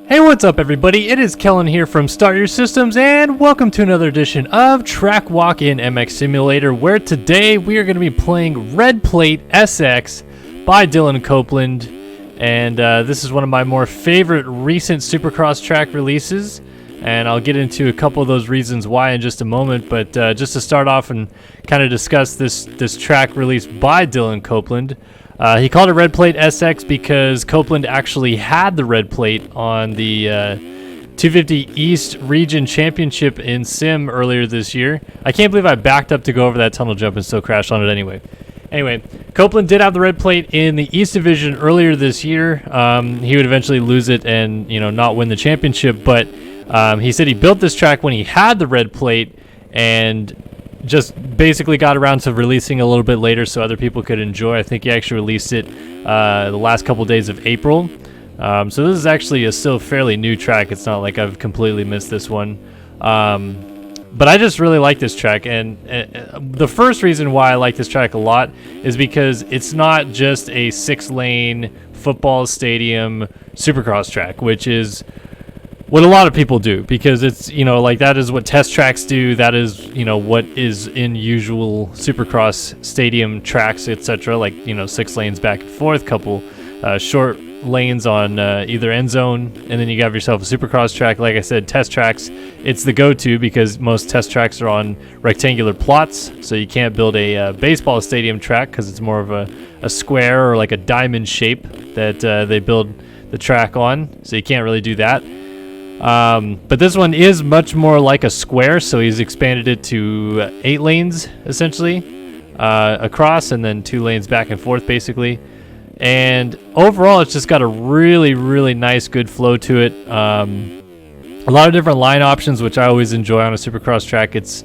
Hey, what's up everybody? It is Kellen here from Start Your Systems, and welcome to another edition of Track Walk in MX Simulator, where today we are going to be playing Red Plate SX by Dylan Copeland. And this is one of my more favorite recent Supercross track releases, and I'll get into a couple of those reasons why in just a moment. But just to start off and kind of discuss this track released by Dylan Copeland. He called it Red Plate SX because Copeland actually had the red plate on the 250 East Region Championship in Sim earlier this year. I can't believe I backed up to go over that tunnel jump and still crashed on it anyway. Anyway, Copeland did have the red plate in the East Division earlier this year. He would eventually lose it and not win the championship, but he said he built this track when he had the red plate and just basically got around to releasing a little bit later so other people could enjoy. I think he actually released it the last couple days of April. So this is actually a still fairly new track. It's not like I've completely missed this one. But I just really like this track, and the first reason why I like this track a lot is because it's not just a 6-lane football stadium Supercross track, which is what a lot of people do, because it's, like that is what test tracks do. That is, what is in usual Supercross stadium tracks, etc. Like, 6 lanes back and forth, couple short lanes on either end zone, and then you have yourself a Supercross track. Like I said, test tracks, it's the go-to because most test tracks are on rectangular plots, so you can't build a baseball stadium track because it's more of a square or like a diamond shape that they build the track on, so you can't really do that. But this one is much more like a square, so he's expanded it to 8 lanes essentially across, and then 2 lanes back and forth basically. And overall, it's just got a really, really nice, good flow to it. A lot of different line options, which I always enjoy on a Supercross track. It's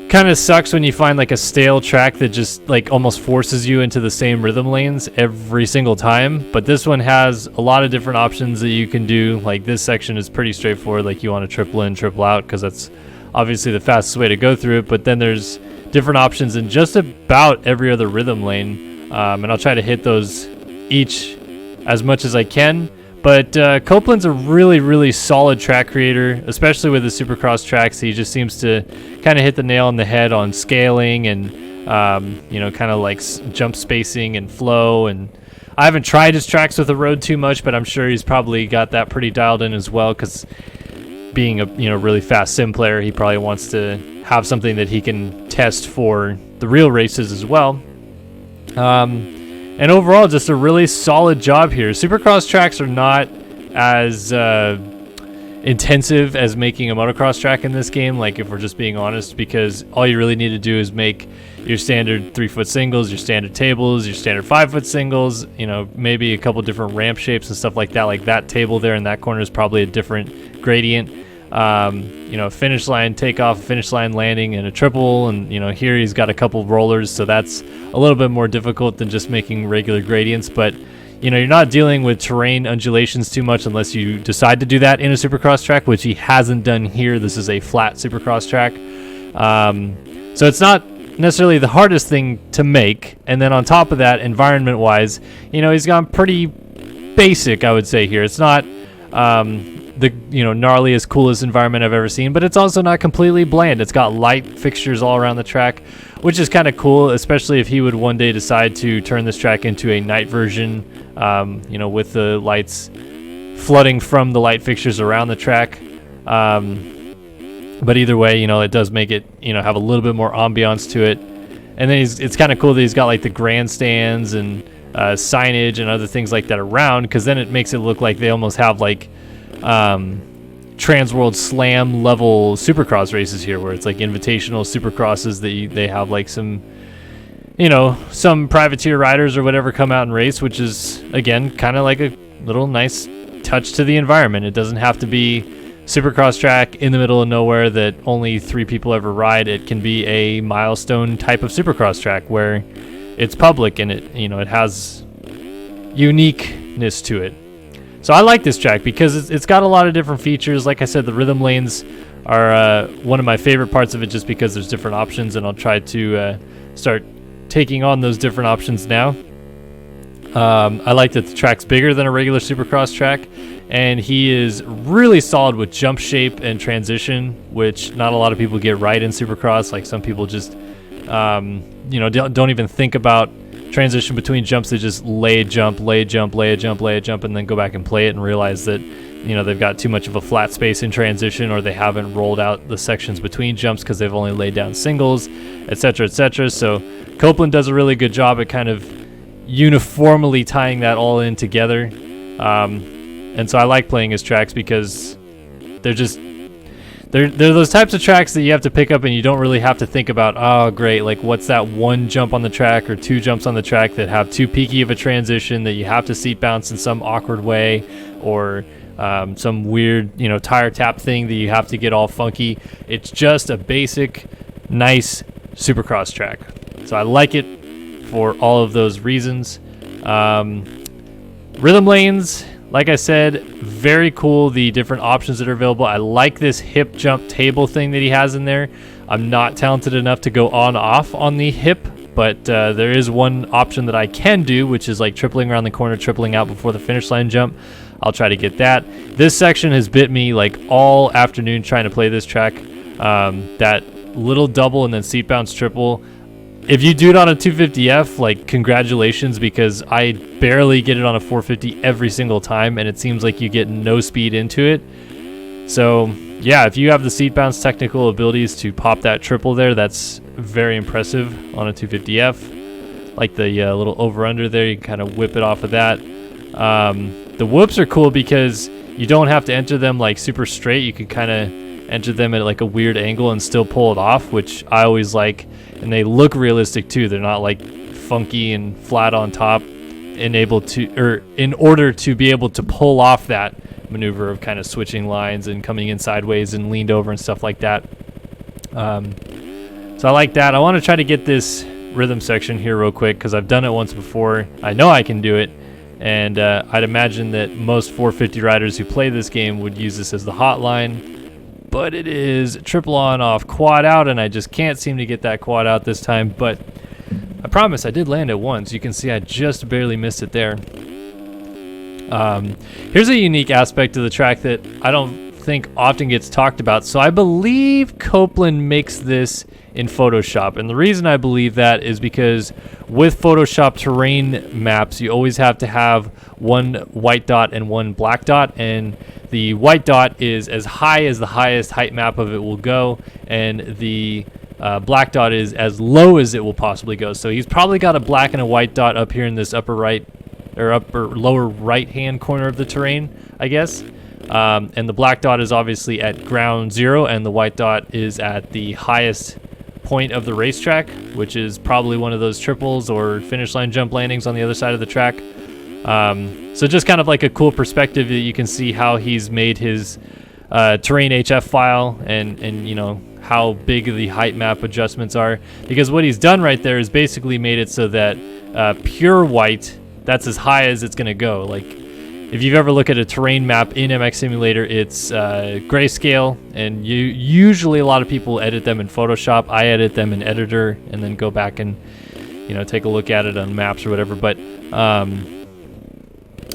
kind of sucks when you find like a stale track that just like almost forces you into the same rhythm lanes every single time, but this one has a lot of different options that you can do. Like this section is pretty straightforward, like you want to triple in, triple out, because that's obviously the fastest way to go through it, but then there's different options in just about every other rhythm lane, and I'll try to hit those each as much as I can. But Copeland's a really, really solid track creator, especially with the Supercross tracks. He just seems to kind of hit the nail on the head on scaling and, kind of like jump spacing and flow. And I haven't tried his tracks with the road too much, but I'm sure he's probably got that pretty dialed in as well, because being a really fast sim player, he probably wants to have something that he can test for the real races as well. And overall, just a really solid job here. Supercross tracks are not as intensive as making a motocross track in this game, like if we're just being honest, because all you really need to do is make your standard 3-foot singles, your standard tables, your standard 5-foot singles, maybe a couple different ramp shapes and stuff like that. Like that table there in that corner is probably a different gradient. Finish line takeoff, finish line landing, and a triple, and here he's got a couple rollers, so that's a little bit more difficult than just making regular gradients. But you're not dealing with terrain undulations too much unless you decide to do that in a Supercross track, which he hasn't done here. This is a flat Supercross track, so it's not necessarily the hardest thing to make. And then on top of that, environment wise, he's gone pretty basic, I would say. Here it's not the gnarliest, coolest environment I've ever seen, but it's also not completely bland. It's got light fixtures all around the track, which is kind of cool, especially if he would one day decide to turn this track into a night version, with the lights flooding from the light fixtures around the track. But either way, it does make it have a little bit more ambiance to it. And then it's kind of cool that he's got like the grandstands and signage and other things like that around, because then it makes it look like they almost have like Trans World Slam level Supercross races here, where it's like invitational Supercrosses that they have like some privateer riders or whatever come out and race, which is again kind of like a little nice touch to the environment. It doesn't have to be Supercross track in the middle of nowhere that only 3 people ever ride. It can be a milestone type of Supercross track where it's public and it has uniqueness to it. So I like this track because it's got a lot of different features. Like I said, the rhythm lanes are one of my favorite parts of it, just because there's different options, and I'll try to start taking on those different options now. I like that the track's bigger than a regular Supercross track. and he is really solid with jump shape and transition, which not a lot of people get right in Supercross. Like some people just, don't even think about transition between jumps. They just lay a jump, lay a jump, lay a jump, lay a jump, and then go back and play it and realize that, they've got too much of a flat space in transition, or they haven't rolled out the sections between jumps because they've only laid down singles, etc., etc. So Copeland does a really good job at kind of uniformly tying that all in together. And so I like playing his tracks because they're those types of tracks that you have to pick up and you don't really have to think about, oh great, like what's that one jump on the track or two jumps on the track that have too peaky of a transition that you have to seat bounce in some awkward way, or some weird tire tap thing that you have to get all funky. It's just a basic nice Supercross track, so I like it for all of those reasons. Rhythm lanes, like I said, very cool, the different options that are available. I like this hip jump table thing that he has in there. I'm not talented enough to go on-off on the hip, but there is one option that I can do, which is like tripling around the corner, tripling out before the finish line jump. I'll try to get that. This section has bit me like all afternoon trying to play this track. That little double and then seat bounce triple. If you do it on a 250F, like congratulations, because I barely get it on a 450 every single time, and it seems like you get no speed into it. So yeah, if you have the seat bounce technical abilities to pop that triple there, that's very impressive on a 250F. Like the little over under there, you can kind of whip it off of that. The whoops are cool because you don't have to enter them like super straight. You can kind of enter them at like a weird angle and still pull it off, which I always like. And they look realistic too. They're not like funky and flat on top, in order to be able to pull off that maneuver of kind of switching lines and coming in sideways and leaned over and stuff like that. So I like that. I want to try to get this rhythm section here real quick because I've done it once before. I know I can do it, and I'd imagine that most 450 riders who play this game would use this as the hotline. But it is triple on off quad out, and I just can't seem to get that quad out this time. But I promise I did land it once. You can see I just barely missed it there. Here's a unique aspect of the track that I don't think often gets talked about. So I believe Copeland makes this in Photoshop, and the reason I believe that is because with Photoshop terrain maps, you always have to have one white dot and one black dot, and the white dot is as high as the highest height map of it will go, and the black dot is as low as it will possibly go. So he's probably got a black and a white dot up here in this upper lower right hand corner of the terrain, I guess. And the black dot is obviously at ground zero, and the white dot is at the highest point of the racetrack, which is probably one of those triples or finish line jump landings on the other side of the track. So just kind of like a cool perspective that you can see how he's made his terrain HF file, and how big the height map adjustments are, because what he's done right there is basically made it so that pure white, that's as high as it's going to go. Like if you've ever looked at a terrain map in MX Simulator, it's grayscale, and usually a lot of people edit them in Photoshop. I edit them in Editor and then go back and take a look at it on maps or whatever. But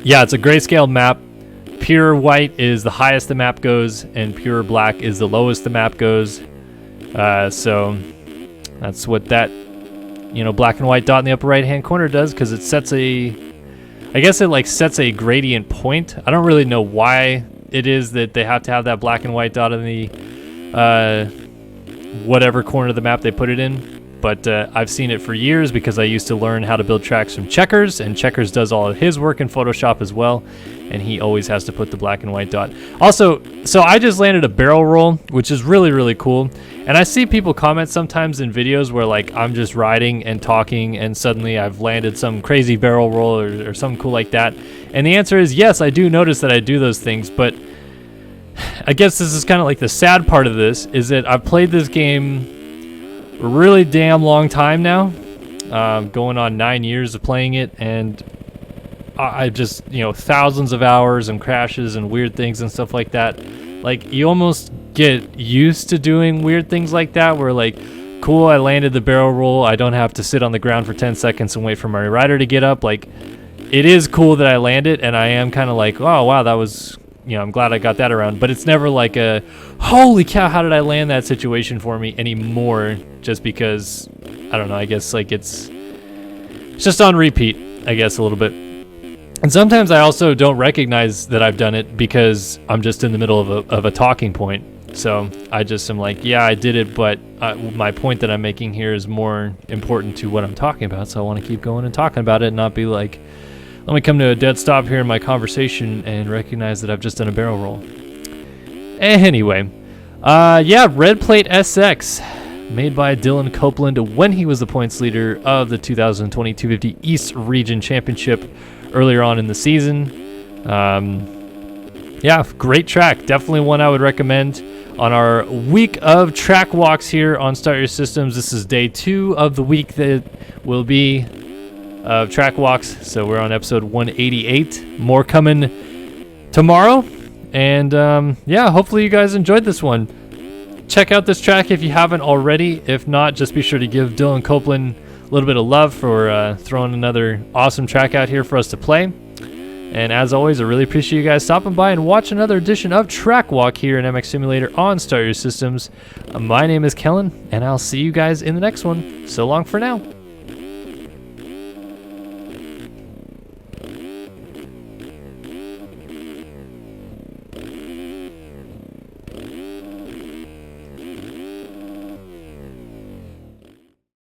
yeah, it's a grayscale map. Pure white is the highest the map goes, and pure black is the lowest the map goes. So that's what that black and white dot in the upper right hand corner does, because it sets sets a gradient point. I don't really know why it is that they have to have that black and white dot in the whatever corner of the map they put it in. But I've seen it for years because I used to learn how to build tracks from Checkers, and Checkers does all of his work in Photoshop as well, and he always has to put the black and white dot. Also, so I just landed a barrel roll, which is really, really cool. And I see people comment sometimes in videos where like I'm just riding and talking and suddenly I've landed some crazy barrel roll or something cool like that. And the answer is yes, I do notice that I do those things, but I guess this is kind of like the sad part of this, is that I've played this game a really damn long time now, going on 9 years of playing it, and I just, thousands of hours and crashes and weird things and stuff like that. Like, you almost get used to doing weird things like that, where like, cool, I landed the barrel roll, I don't have to sit on the ground for 10 seconds and wait for my rider to get up. Like, it is cool that I land it, and I am kind of like, oh wow, that was, I'm glad I got that around. But it's never like a, holy cow, how did I land that situation for me anymore? Just because, I don't know, I guess like it's just on repeat, I guess, a little bit. And sometimes I also don't recognize that I've done it because I'm just in the middle of a talking point. So I just am like, yeah, I did it, but my point that I'm making here is more important to what I'm talking about. So I want to keep going and talking about it and not be like, let me come to a dead stop here in my conversation and recognize that I've just done a barrel roll. Anyway, yeah, Red Plate SX, made by Dylan Copeland when he was the points leader of the 2020 250 East Region Championship earlier on in the season. Yeah, great track. Definitely one I would recommend on our week of track walks here on Start Your Systems. This is day 2 of the week that will be of track walks. So we're on episode 188. More coming tomorrow. And yeah, hopefully you guys enjoyed this one. Check out this track if you haven't already. If not, just be sure to give Dylan Copeland a little bit of love for throwing another awesome track out here for us to play. And as always, I really appreciate you guys stopping by and watch another edition of Track Walk here in MX Simulator on Start Your Systems. My name is Kellen, and I'll see you guys in the next one. So long for now.